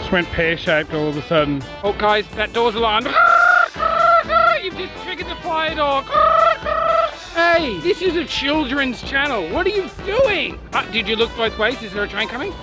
Just went pear-shaped all of a sudden. Oh guys, that door's alarmed. You've just triggered the fire door. Hey, this is a children's channel. What are you doing? Did you look both ways? Is there a train coming?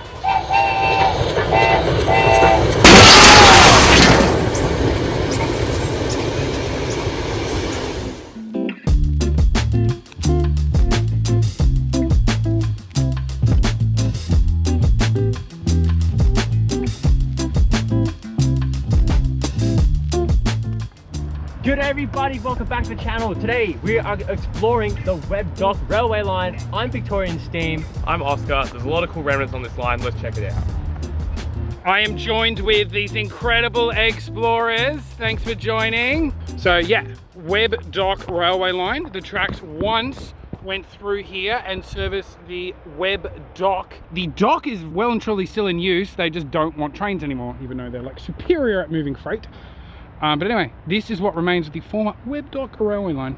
Good day everybody, welcome back to the channel. Today we are exploring the Webb Dock railway line. I'm Victorian Steam. I'm Oscar. There's a lot of cool remnants on this line. Let's check it out. I am joined with these incredible egg-splorers. Thanks for joining. So yeah, Webb Dock railway line. The tracks once went through here and serviced the Webb Dock. The dock is well and truly still in use. They just don't want trains anymore, even though they're like superior at moving freight. But anyway, this is what remains of the former Webb Dock railway line.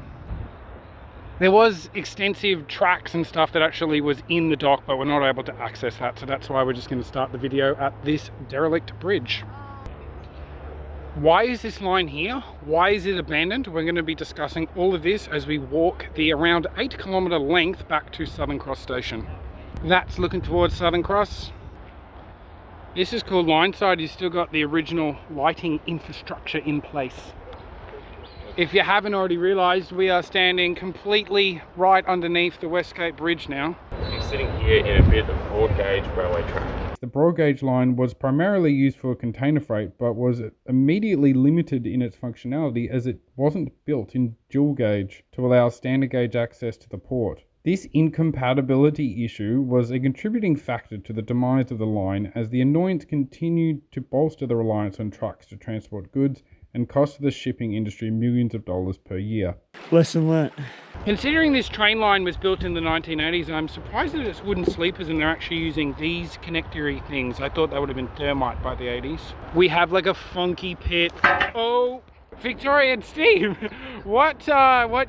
There was extensive tracks and stuff that actually was in the dock, but we're not able to access that, so that's why we're just going to start the video at this derelict bridge. Why is this line here? Why is it abandoned? We're going to be discussing all of this as we walk the around 8-kilometre length back to Southern Cross Station. That's looking towards Southern Cross. This is called Lineside. You've still got the original lighting infrastructure in place. If you haven't already realised, we are standing completely right underneath the Westgate Bridge now. I'm sitting here in a bit of broad gauge railway track. The broad gauge line was primarily used for container freight, but was immediately limited in its functionality as it wasn't built in dual gauge to allow standard gauge access to the port. This incompatibility issue was a contributing factor to the demise of the line, as the annoyance continued to bolster the reliance on trucks to transport goods and cost the shipping industry millions of dollars per year. Lesson learnt. Considering this train line was built in the 1980s, I'm surprised that it's wooden sleepers and they're actually using these connectory things. I thought that would have been thermite by the 80s. We have like a funky pit. Oh, Victorian Steam, what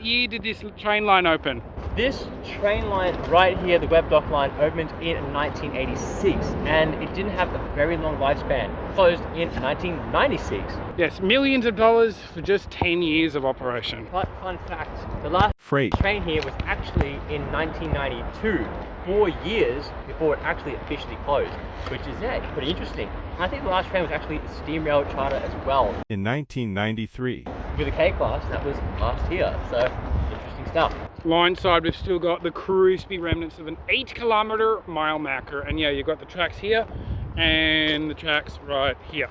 year did this train line open? This train line right here, the Webb Dock line, opened in 1986 and it didn't have a very long lifespan. Closed in 1996. Yes, millions of dollars for just 10 years of operation. But fun fact, the last train here was actually in 1992, 4 years before it actually officially closed, which is pretty interesting. And I think the last train was actually a steam rail charter as well. In 1993. With a K-class, that was last year, so interesting stuff. Line side, we've still got the crispy remnants of an 8-kilometre mile marker, and yeah, you've got the tracks here and the tracks right here.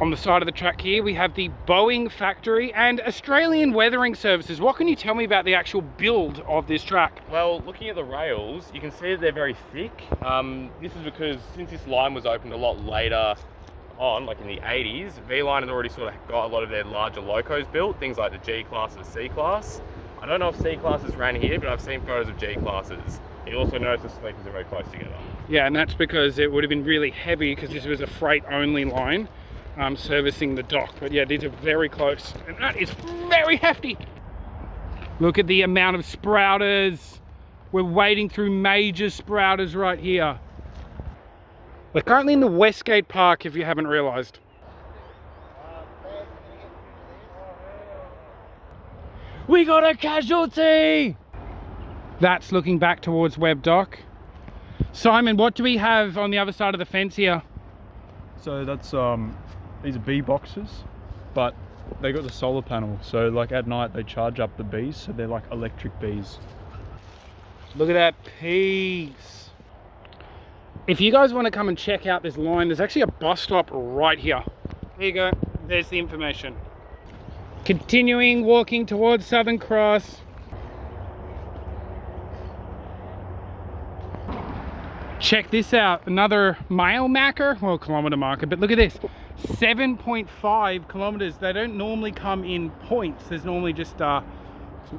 On the side of the track here, we have the Boeing factory and Australian Weathering Services. What can you tell me about the actual build of this track? Well, looking at the rails, you can see that they're very thick. This is because since this line was opened a lot later on, like in the 80s, V-Line had already sort of got a lot of their larger locos built, things like the G-Class and C-Class. I don't know if C-Classes ran here, but I've seen photos of G-Classes. You also notice the sleepers are very close together. Yeah, and that's because it would have been really heavy because this was a freight-only line. Servicing the dock, but yeah, these are very close and that is very hefty. Look at the amount of sprouters. We're wading through major sprouters right here. We're currently in the Westgate Park, if you haven't realized. We got a casualty! That's looking back towards Webb Dock. Simon, what do we have on the other side of the fence here? So that's these are bee boxes, but they got the solar panel, so like at night they charge up the bees, so they're like electric bees. Look at that piece. If you guys want to come and check out this line, there's actually a bus stop right here. There you go, there's the information. Continuing walking towards Southern Cross. Check this out, another mile marker, well, kilometre marker, but look at this. 7.5 kilometers. They don't normally come in points. There's normally just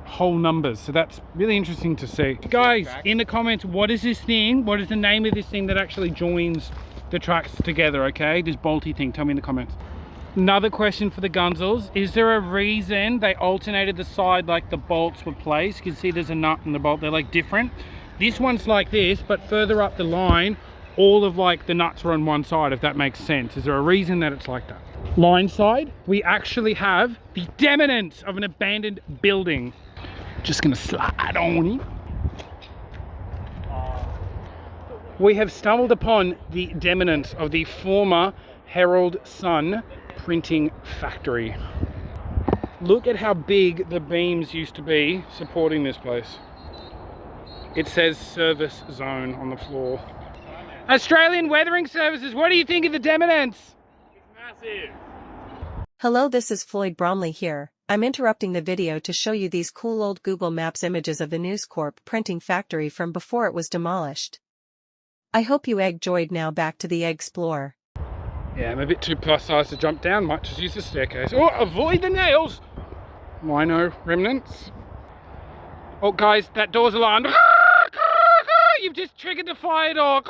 whole numbers. So that's really interesting to see. Guys, in the comments, what is this thing? What is the name of this thing that actually joins the tracks together, okay? This bolty thing, tell me in the comments. Another question for the Gunzels. Is there a reason they alternated the side like the bolts were placed? You can see there's a nut and the bolt, they're like different. This one's like this, but further up the line, all of like the nuts are on one side, if that makes sense. Is there a reason that it's like that? Line side, we actually have the deminence of an abandoned building. Just gonna slide on it. We have stumbled upon the deminence of the former Herald Sun printing factory. Look at how big the beams used to be supporting this place. It says service zone on the floor. Australian Weathering Services, what do you think of the deminence? It's massive. Hello, this is Floyd Bromley here. I'm interrupting the video to show you these cool old Google Maps images of the News Corp printing factory from before it was demolished. I hope you enjoyed. Now back to the egg-splorer. Yeah, I'm a bit too plus size to jump down, might just use the staircase. Oh, avoid the nails! Rhino remnants. Oh guys, that door's alarmed. You've just triggered the fire door.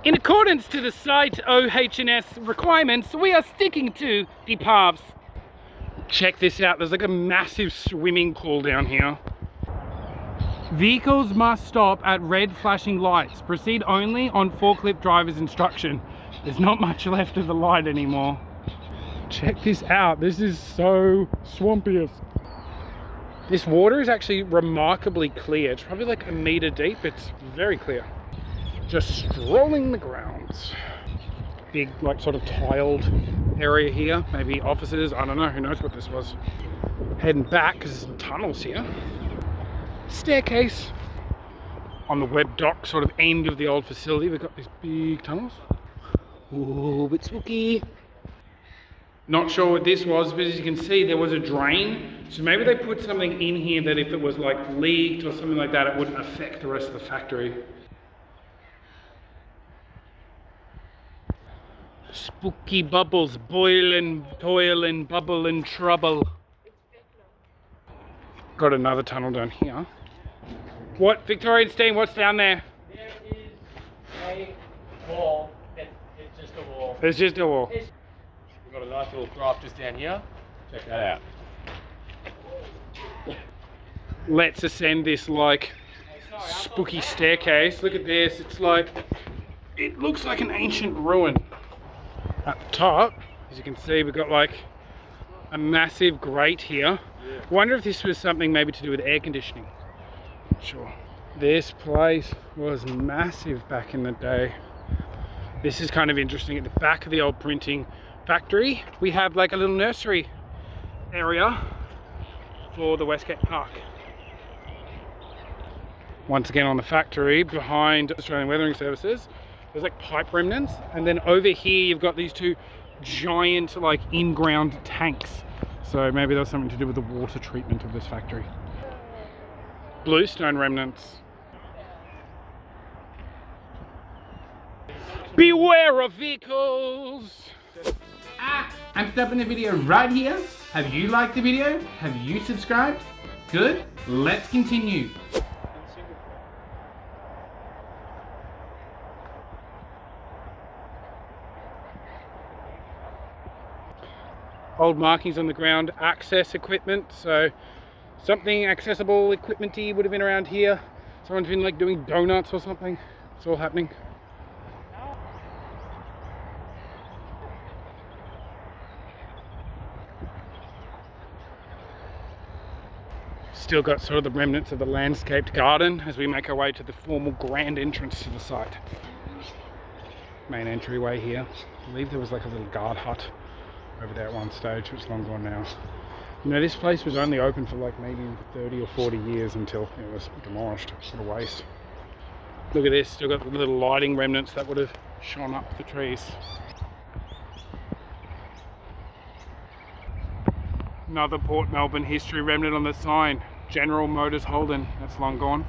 In accordance to the site OH&S requirements, we are sticking to the paths. Check this out, there's like a massive swimming pool down here. Vehicles must stop at red flashing lights. Proceed only on forklift driver's instruction. There's not much left of the light anymore. Check this out, this is so swampy. This water is actually remarkably clear. It's probably like a meter deep, it's very clear. Just strolling the grounds. Big like sort of tiled area here, maybe offices, I don't know, who knows what this was. Heading back because there's some tunnels here. Staircase. On the Webb Dock sort of end of the old facility, we've got these big tunnels. Ooh, a bit spooky. Not sure what this was, but as you can see there was a drain. So maybe they put something in here that if it was like leaked or something like that, it wouldn't affect the rest of the factory. Spooky bubbles, boiling, toiling, bubbling, trouble. Got another tunnel down here. What, Victorian Steam, what's down there? There is a wall. It's just a wall. There's just a wall. We've got a nice little craft just down here. Check that out. Let's ascend this like spooky staircase. Look at this, it's like, it looks like an ancient ruin. At the top, as you can see, we've got like a massive grate here. Wonder if this was something maybe to do with air conditioning. Not sure. This place was massive back in the day. This is kind of interesting. At the back of the old printing factory, we have like a little nursery area for the Westgate Park. Once again on the factory, behind Australian Weathering Services, there's like pipe remnants, and then over here you've got these two giant like in-ground tanks. So maybe that's something to do with the water treatment of this factory. Bluestone remnants. Beware of vehicles! I'm stopping the video right here. Have you liked the video? Have you subscribed? Good, let's continue. Old markings on the ground, access equipment, so something accessible equipment-y would have been around here. Someone's been like doing donuts or something. It's all happening. Still got sort of the remnants of the landscaped garden as we make our way to the formal grand entrance to the site. Main entryway here. I believe there was like a little guard hut over there at one stage, which is long gone now. You know, this place was only open for like maybe 30 or 40 years until it was demolished. What a waste. Look at this, still got the little lighting remnants that would have shone up the trees. Another Port Melbourne history remnant on the sign. General Motors Holden, that's long gone.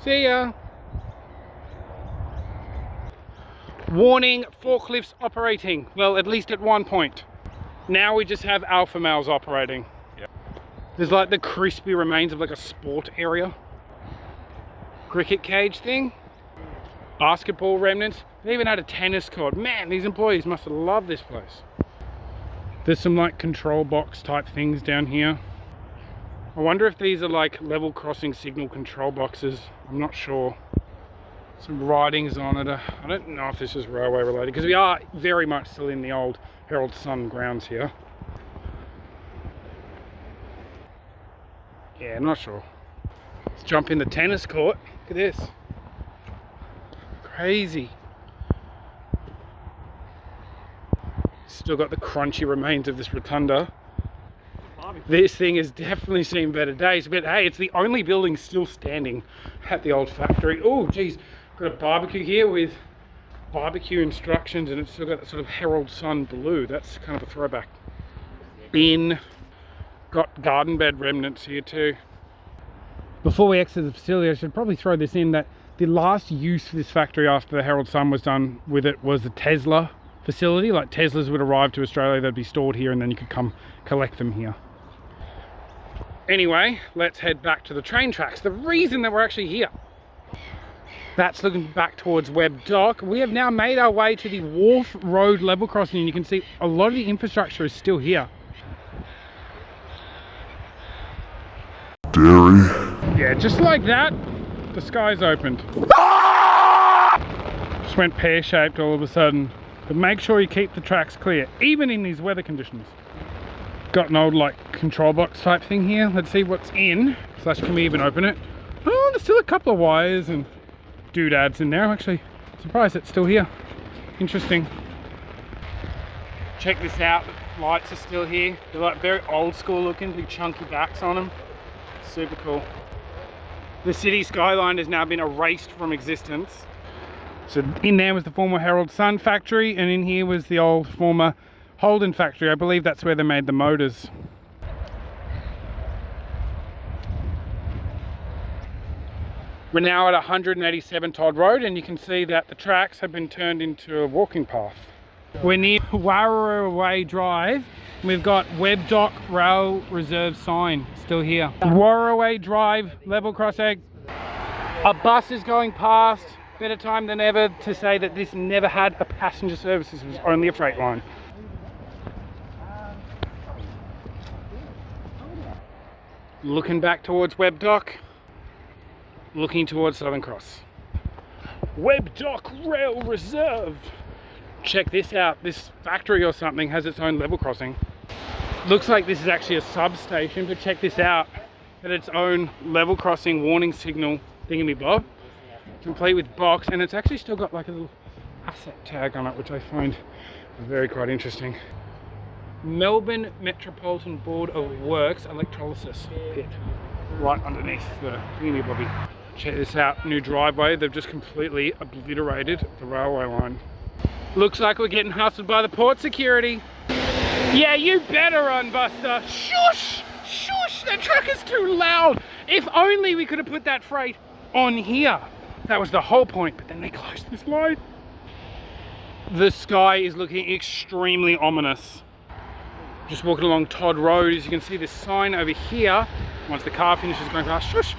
See ya. Warning, forklifts operating. Well, at least at one point. Now we just have alpha males operating. Yep. There's like the crispy remains of like a sport area. Cricket cage thing. Basketball remnants. They even had a tennis court. Man, these employees must have loved this place. There's some like control box type things down here. I wonder if these are like level crossing signal control boxes. I'm not sure. Some writings on it. I don't know if this is railway related because we are very much still in the old Herald Sun grounds here. Yeah, I'm not sure. Let's jump in the tennis court. Look at this. Crazy. Still got the crunchy remains of this rotunda. This thing has definitely seen better days, but hey, it's the only building still standing at the old factory. Oh geez, got a barbecue here with barbecue instructions, and it's still got that sort of Herald Sun blue. That's kind of a throwback. Got garden bed remnants here too. Before we exit the facility, I should probably throw this in that the last use for this factory after the Herald Sun was done with it was the Tesla facility. Like Teslas would arrive to Australia, they'd be stored here, and then you could come collect them here. Anyway, let's head back to the train tracks. The reason that we're actually here, that's looking back towards Webb Dock. We have now made our way to the Wharf Road level crossing, and you can see a lot of the infrastructure is still here. Dairy. Yeah, just like that, the sky's opened. Just went pear-shaped all of a sudden. But make sure you keep the tracks clear, even in these weather conditions. Got an old like control box type thing here. Let's see what's in. Slash, can we even open it? Oh, there's still a couple of wires and doodads in there. I'm actually surprised it's still here. Interesting. Check this out. The lights are still here. They're like very old school looking, big chunky backs on them. Super cool. The city skyline has now been erased from existence. So in there was the former Herald Sun factory, and in here was the old former Holden factory. I believe that's where they made the motors. We're now at 187 Todd Road, and you can see that the tracks have been turned into a walking path. We're near Warraway Drive. We've got Webb Dock Rail Reserve sign still here. Warraway Drive, level crossing. A bus is going past. Better time than ever to say that this never had a passenger service. This was only a freight line. Looking back towards Webb Dock. Looking towards Southern Cross. Webb Dock Rail Reserve. Check this out. This factory or something has its own level crossing. Looks like this is actually a substation, but check this out. At its own level crossing warning signal thingamabob. Complete with box, and it's actually still got like a little asset tag on it, which I find very quite interesting. Melbourne Metropolitan Board of Works electrolysis pit right underneath the thingamabobby. Check this out, new driveway. They've just completely obliterated the railway line. Looks like we're getting hustled by the port security. Yeah, you better run, Buster. Shush! Shush! That truck is too loud. If only we could have put that freight on here. That was the whole point, but then they closed this line. The sky is looking extremely ominous. Just walking along Todd Road, as you can see this sign over here. Once the car finishes going past, shush,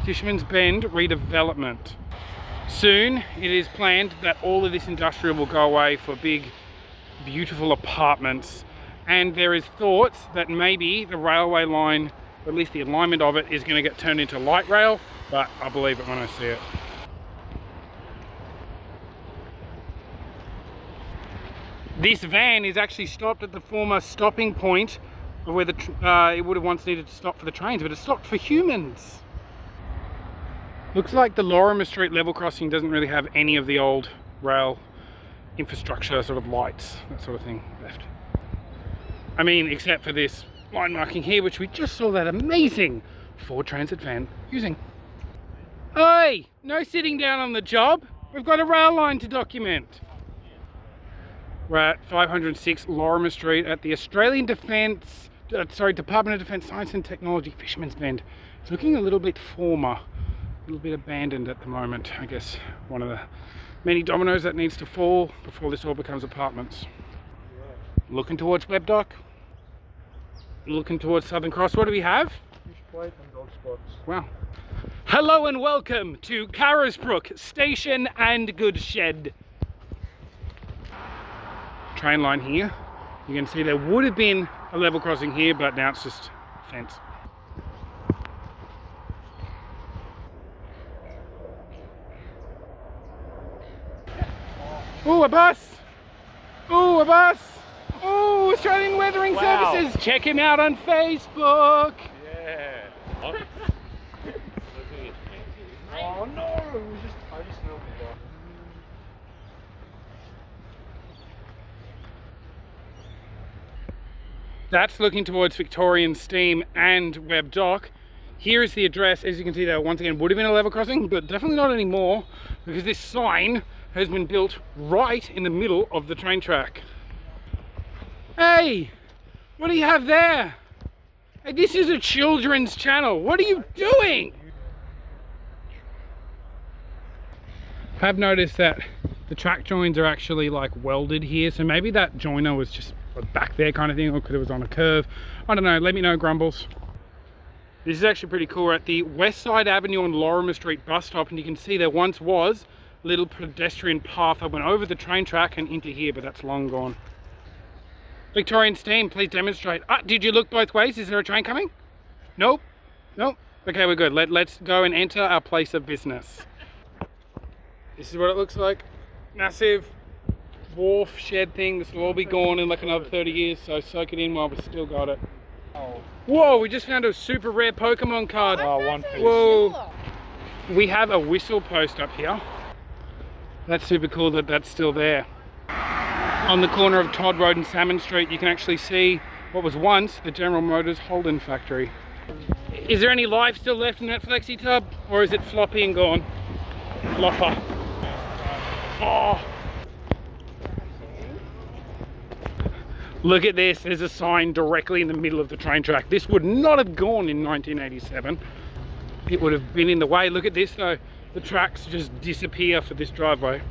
Fisherman's Bend redevelopment. Soon, it is planned that all of this industrial will go away for big, beautiful apartments. And there is thoughts that maybe the railway line, or at least the alignment of it, is going to get turned into light rail, but I'll believe it when I see it. This van is actually stopped at the former stopping point where it would have once needed to stop for the trains, but it's stopped for humans. Looks like the Lorimer Street level crossing doesn't really have any of the old rail infrastructure sort of lights, that sort of thing left. I mean, except for this line marking here, which we just saw that amazing Ford Transit van using. Oi, no sitting down on the job. We've got a rail line to document. We're at 506 Lorimer Street at the Australian Department of Defence Science and Technology, Fisherman's Bend. It's looking a little bit former, a little bit abandoned at the moment. I guess one of the many dominoes that needs to fall before this all becomes apartments. Looking towards Webb Dock. Looking towards Southern Cross. What do we have? Fish plate and dog spots. Wow. Hello and welcome to Carisbrook Station and Goods Shed. Train line here. You can see there would have been a level crossing here, but now it's just a fence. Oh, a bus! Oh, a bus! Oh, Australian Weathering Services! Check him out on Facebook! Yeah. Oh no! I just smelled the bar. That's looking towards Victorian Steam and Webb Dock. Here is the address. As you can see, there once again would have been a level crossing, but definitely not anymore, because this sign has been built right in the middle of the train track. Hey, what do you have there? Hey, this is a children's channel. What are you doing? I've noticed that the track joins are actually like welded here, so maybe that joiner was just back there kind of thing, or because it was on a curve. I don't know, let me know, Grumbles. This is actually pretty cool. We're at the West Side Avenue and Lorimer Street bus stop, and you can see there once was a little pedestrian path that went over the train track and into here, but that's long gone. Victorian Steam, please demonstrate. Ah, did you look both ways? Is there a train coming? Nope. Nope. Okay, we're good. Let's go and enter our place of business. This is what it looks like. Massive wharf shed thing. This will all be gone in like another 30 years, so soak it in while we've still got it. Whoa, we just found a super rare Pokemon card. Oh, one piece. Whoa. We have a whistle post up here. That's super cool that that's still there. On the corner of Todd Road and Salmon Street, you can actually see what was once the General Motors Holden factory. Is there any life still left in that flexi tub, or is it floppy and gone? Flopper. Oh. Look at this, there's a sign directly in the middle of the train track. This would not have gone in 1987. It would have been in the way. Look at this though, the tracks just disappear for this driveway.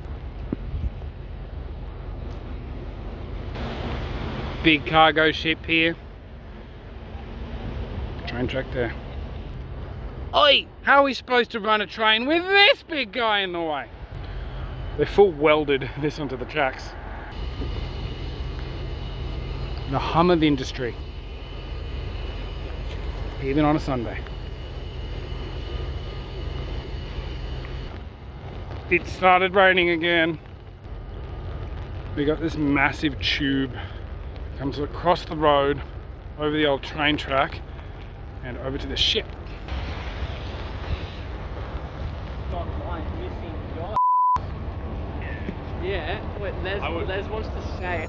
Big cargo ship here. Train track there. Oi! How are we supposed to run a train with this big guy in the way? They full welded this onto the tracks. The hum of industry. Even on a Sunday. It started raining again. We got this massive tube. Comes across the road, over the old train track, and over to the ship. Yeah, wait, Les wants to say.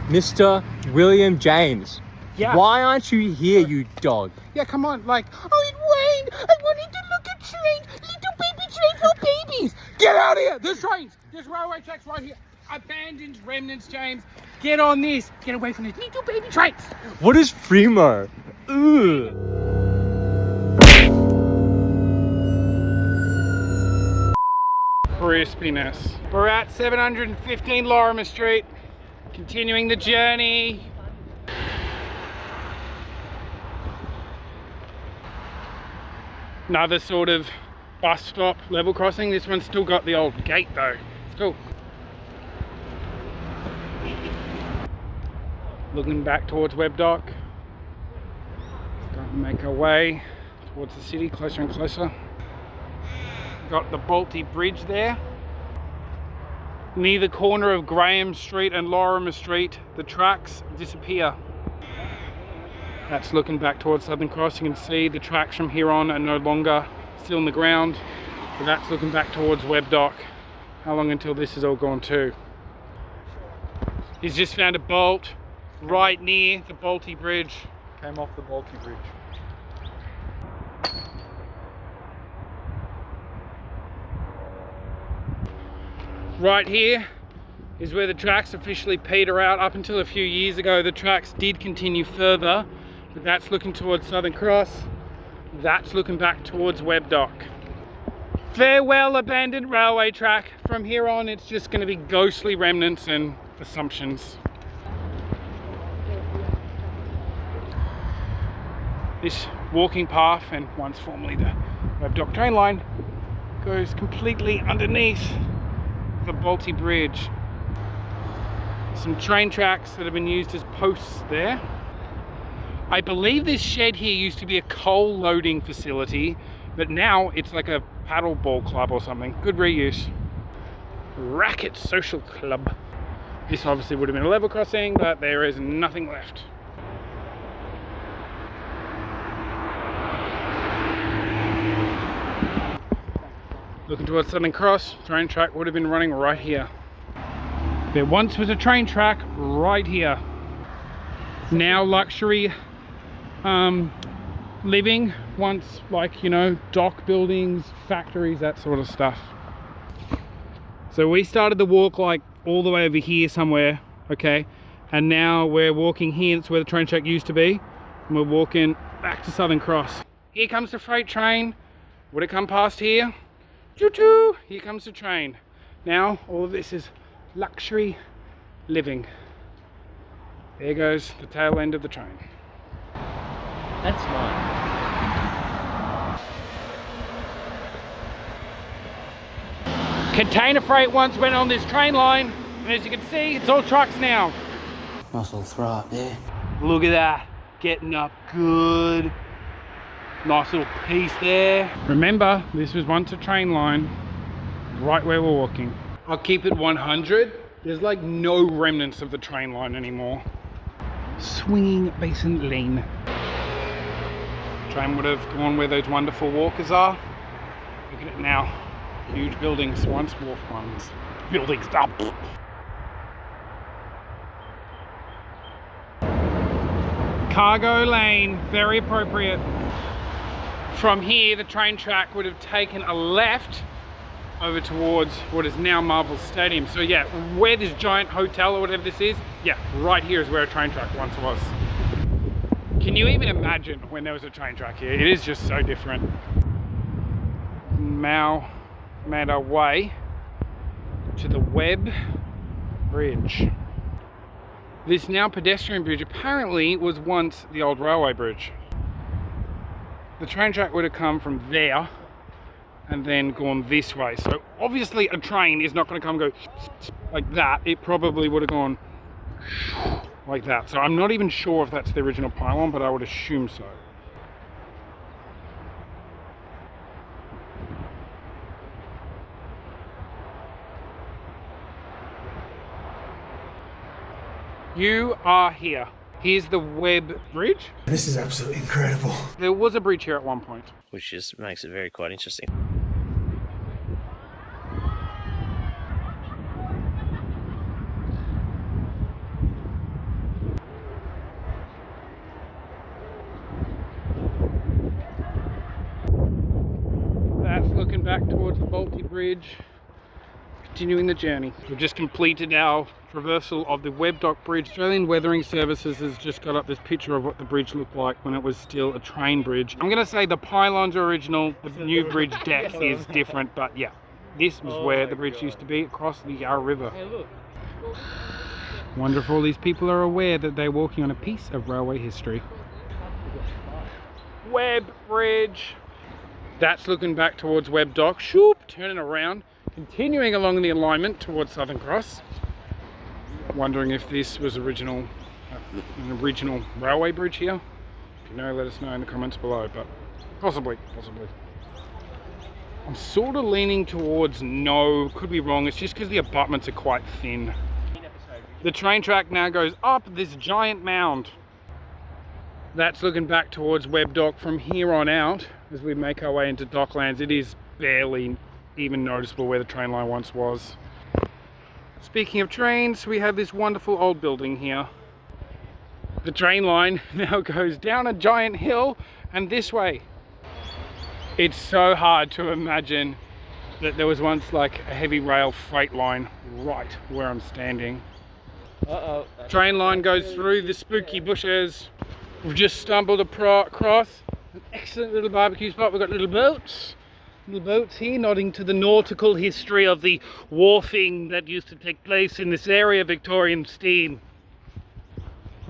Mr. William James. Yeah. Why aren't you here, you dog? Yeah, come on, like, oh, it rained! I wanted to look at trains! Little baby trains for babies! Get out of here! There's trains! There's railway tracks right here. Abandoned remnants, James. Get on this. Get away from these little baby trains. What is Fremo? Ugh. Crispiness. We're at 715 Lorimer Street. Continuing the journey. Another sort of bus stop level crossing. This one's still got the old gate though. It's cool. Looking back towards Webb Dock. Starting to make our way towards the city, closer and closer. Got the Bolty Bridge there. Near the corner of Graham Street and Lorimer Street, the tracks disappear. That's looking back towards Southern Cross. You can see the tracks from here on are no longer still in the ground. So that's looking back towards Webb Dock. How long until this is all gone too? He's just found a bolt right near the Bolty Bridge. Came off the Bolty Bridge. Right here is where the tracks officially peter out. Up until a few years ago, the tracks did continue further, but that's looking towards Southern Cross. That's looking back towards Webb Dock. Farewell, abandoned railway track. From here on, it's just going to be ghostly remnants and assumptions. This walking path, and once formerly the Webb Dock train line, goes completely underneath the Bolty Bridge. Some train tracks that have been used as posts there. I believe this shed here used to be a coal loading facility, but now it's like a paddle ball club or something. Good reuse. Racket Social Club. This obviously would have been a level crossing, but there is nothing left. Looking towards Southern Cross, train track would have been running right here. There once was a train track right here. Now luxury living, once like, you know, dock buildings, factories, that sort of stuff. So we started the walk like all the way over here somewhere, okay? And now we're walking here, that's where the train track used to be. And we're walking back to Southern Cross. Here comes the freight train. Would it come past here? Choo-choo! Here comes the train. Now all of this is luxury living. There goes the tail end of the train. That's smart. Container freight once went on this train line, and as you can see, it's all trucks now. Nice little throw up there. Look at that, getting up good. Nice little piece there. Remember, this was once a train line, right where we're walking. I'll keep it 100. There's like no remnants of the train line anymore. Swinging Basin Lane. Train would have gone where those wonderful walkers are. Look at it now. Huge buildings, once wharf ones. Buildings up. Cargo lane, very appropriate. From here, the train track would have taken a left over towards what is now Marvel Stadium. So yeah, where this giant hotel or whatever this is, yeah, right here is where a train track once was. Can you even imagine when there was a train track here? It is just so different. Now made our way to the Webb Bridge. This now pedestrian bridge apparently was once the old railway bridge. The train track would have come from there and then gone this way. So obviously a train is not going to come and go like that. It probably would have gone like that. So I'm not even sure if that's the original pylon, but I would assume so. You are here. Here's the Webb Bridge. This is absolutely incredible. There was a bridge here at one point. Which just makes it very quite interesting. That's looking back towards the Bolty Bridge. Continuing the journey. We've just completed our traversal of the Webb Dock Bridge. Australian Weathering Services has just got up this picture of what the bridge looked like when it was still a train bridge. I'm going to say the pylons are original, the new bridge deck is different, but yeah, this was where the bridge used to be across the Yarra River. Wonder if all these people are aware that they're walking on a piece of railway history. Webb Bridge. That's looking back towards Webb Dock. Shoop, turning around. Continuing along the alignment towards Southern Cross. Wondering if this was an original railway bridge here. If you know, let us know in the comments below, but possibly. I'm sort of leaning towards no, could be wrong, it's just because the abutments are quite thin. The train track now goes up this giant mound. That's looking back towards Webb Dock. From here on out, as we make our way into Docklands, it is barely even noticeable where the train line once was. Speaking of trains, we have this wonderful old building here. The train line now goes down a giant hill and this way. It's so hard to imagine that there was once like a heavy rail freight line right where I'm standing. Train line goes through the spooky bushes. We've just stumbled across an excellent little barbecue spot. We've got little boats here, nodding to the nautical history of the wharfing that used to take place in this area, Victorian steam.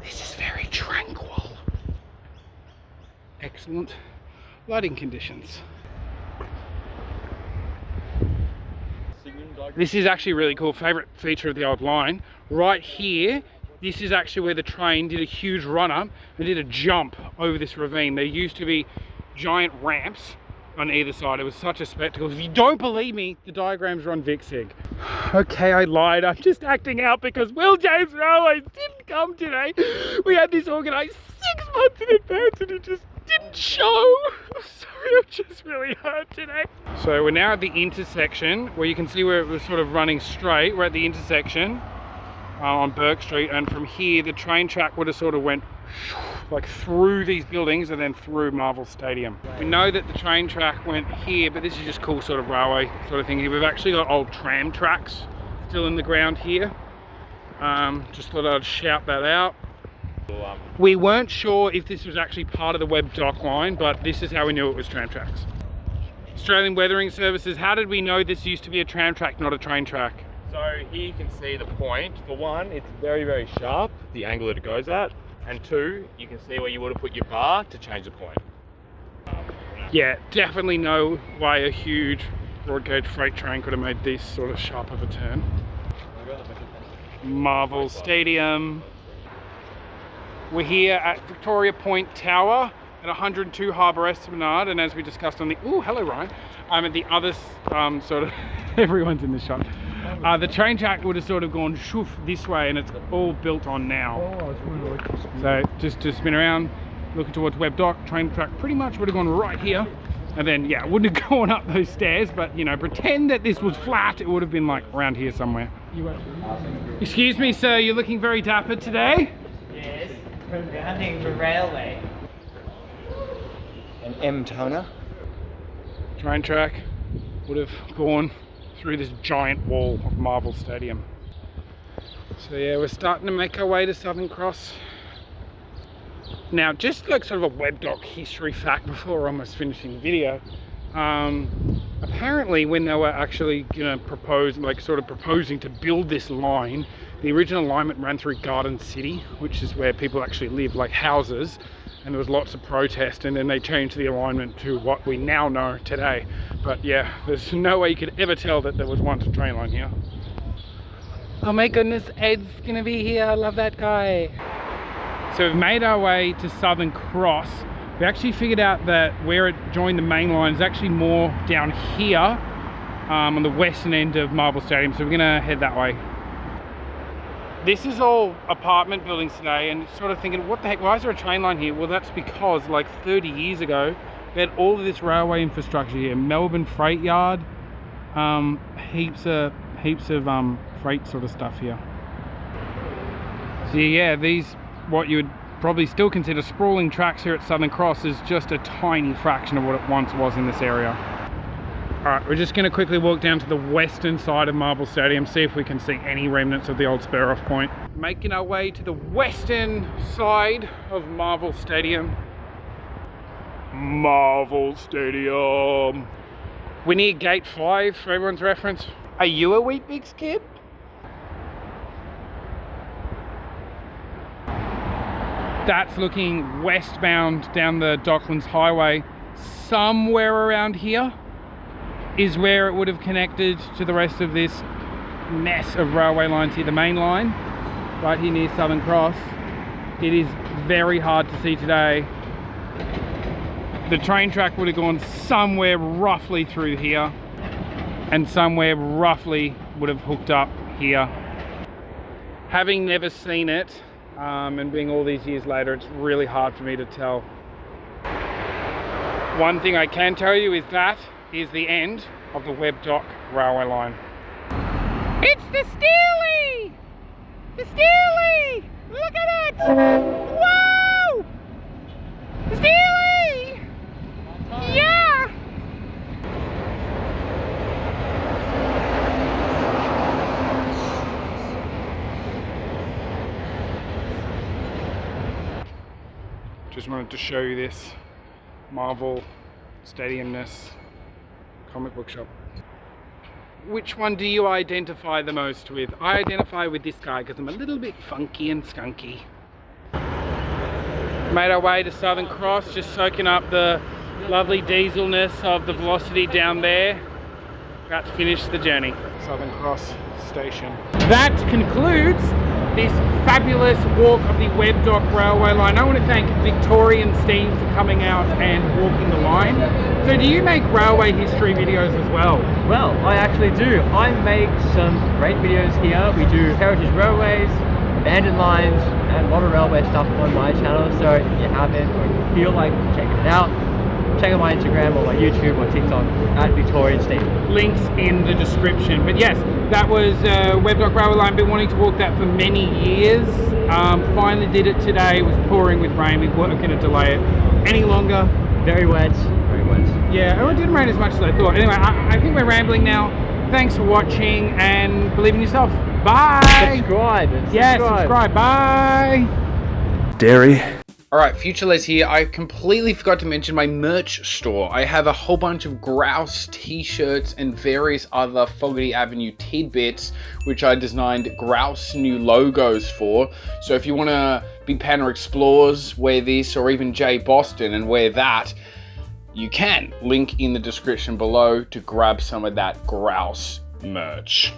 This is very tranquil. Excellent lighting conditions. This is actually really cool, favorite feature of the old line. Right here, this is actually where the train did a huge run up and did a jump over this ravine. There used to be giant ramps on either side. It was such a spectacle. If you don't believe me, the diagrams are on VicSig. Okay, I lied. I'm just acting out because Will James Railways didn't come today. We had this organised 6 months in advance and it just didn't show. I'm sorry, I'm just really hurt today. So we're now at the intersection where you can see where it was sort of running straight. We're at the intersection on Burke Street, and from here the train track would have sort of went like through these buildings and then through Marvel Stadium. We know that the train track went here, but this is just cool sort of railway sort of thing here. We've actually got old tram tracks still in the ground here. Just thought I'd shout that out. We weren't sure if this was actually part of the Webb Dock line, but this is how we knew it was tram tracks. Australian Weathering Services, how did we know this used to be a tram track, not a train track? So here you can see the point. For one, it's very, very sharp, the angle that it goes at. And two, you can see where you would have put your bar to change the point. Yeah, definitely no way a huge broad gauge freight train could have made this sort of sharp of a turn. Marvel Stadium. We're here at Victoria Point Tower at 102 Harbour Esplanade, and as we discussed on the, oh hello Ryan, I'm at the other sort of, everyone's in the shot. The train track would have sort of gone shoof this way, and it's all built on now. So just to spin around, looking towards Webb Dock, train track pretty much would have gone right here. And then, yeah, it wouldn't have gone up those stairs, but you know, pretend that this was flat, it would have been like around here somewhere. Excuse me, sir, you're looking very dapper today. Yes, we're hunting for railway. An M-toner. Train track would have gone through this giant wall of Marvel Stadium. So yeah, we're starting to make our way to Southern Cross. Now, just like sort of a Webb Dock history fact before we're almost finishing the video, apparently when they were actually gonna propose, like sort of proposing to build this line, the original alignment ran through Garden City, which is where people actually live, like houses, and there was lots of protest, and then they changed the alignment to what we now know today. But yeah, there's no way you could ever tell that there was once a train line here. Oh my goodness, Ed's gonna be here, I love that guy. So we've made our way to Southern Cross. We actually figured out that where it joined the main line is actually more down here on the western end of Marvel Stadium, so we're gonna head that way. This is all apartment buildings today, and sort of thinking, what the heck, why is there a train line here? Well, that's because like 30 years ago, we had all of this railway infrastructure here. Melbourne freight yard, heaps of freight sort of stuff here. So yeah, these, what you would probably still consider sprawling tracks here at Southern Cross, is just a tiny fraction of what it once was in this area. Alright, we're just going to quickly walk down to the western side of Marvel Stadium, see if we can see any remnants of the old spare-off point. Making our way to the western side of Marvel Stadium. Marvel Stadium. We're near Gate 5, for everyone's reference. Are you a Weet-Bix kid? That's looking westbound down the Docklands Highway. Somewhere around here is where it would have connected to the rest of this mess of railway lines here. The main line, right here near Southern Cross. It is very hard to see today. The train track would have gone somewhere roughly through here, and somewhere roughly would have hooked up here. Having never seen it, and being all these years later, it's really hard for me to tell. One thing I can tell you is that is the end of the Webb Dock railway line. It's the Steely! The Steely! Look at it! Whoa! The Steely! Yeah! Just wanted to show you this Marvel Stadiumness comic book shop. Which one do you identify the most with? I identify with this guy because I'm a little bit funky and skunky. Made our way to Southern Cross, just soaking up the lovely dieselness of the Velocity down there. About to finish the journey. Southern Cross Station. That concludes this fabulous walk of the Webb Dock railway line. I want to thank Victorian Steam for coming out and walking the line. So do you make railway history videos as well? Well, I actually do. I make some great videos here. We do heritage railways, abandoned lines, and a lot of railway stuff on my channel. So if you haven't or you feel like checking it out, check out my Instagram or my YouTube or TikTok at Victorian Steam. Links in the description. But yes, that was Webb Dock Railway Line. Been wanting to walk that for many years. Finally did it today. It was pouring with rain. We weren't going to delay it any longer. Very wet, very wet. Yeah, it didn't rain as much as I thought. Anyway, I think we're rambling now. Thanks for watching and believe in yourself. Bye! Subscribe. Yeah, subscribe. Bye! Dairy. Alright, Future Les here. I completely forgot to mention my merch store. I have a whole bunch of grouse t-shirts and various other Fogarty Avenue tidbits, which I designed grouse new logos for. So if you want to be Panda Explorers, wear this, or even Jay Boston and wear that, you can. Link in the description below to grab some of that grouse merch.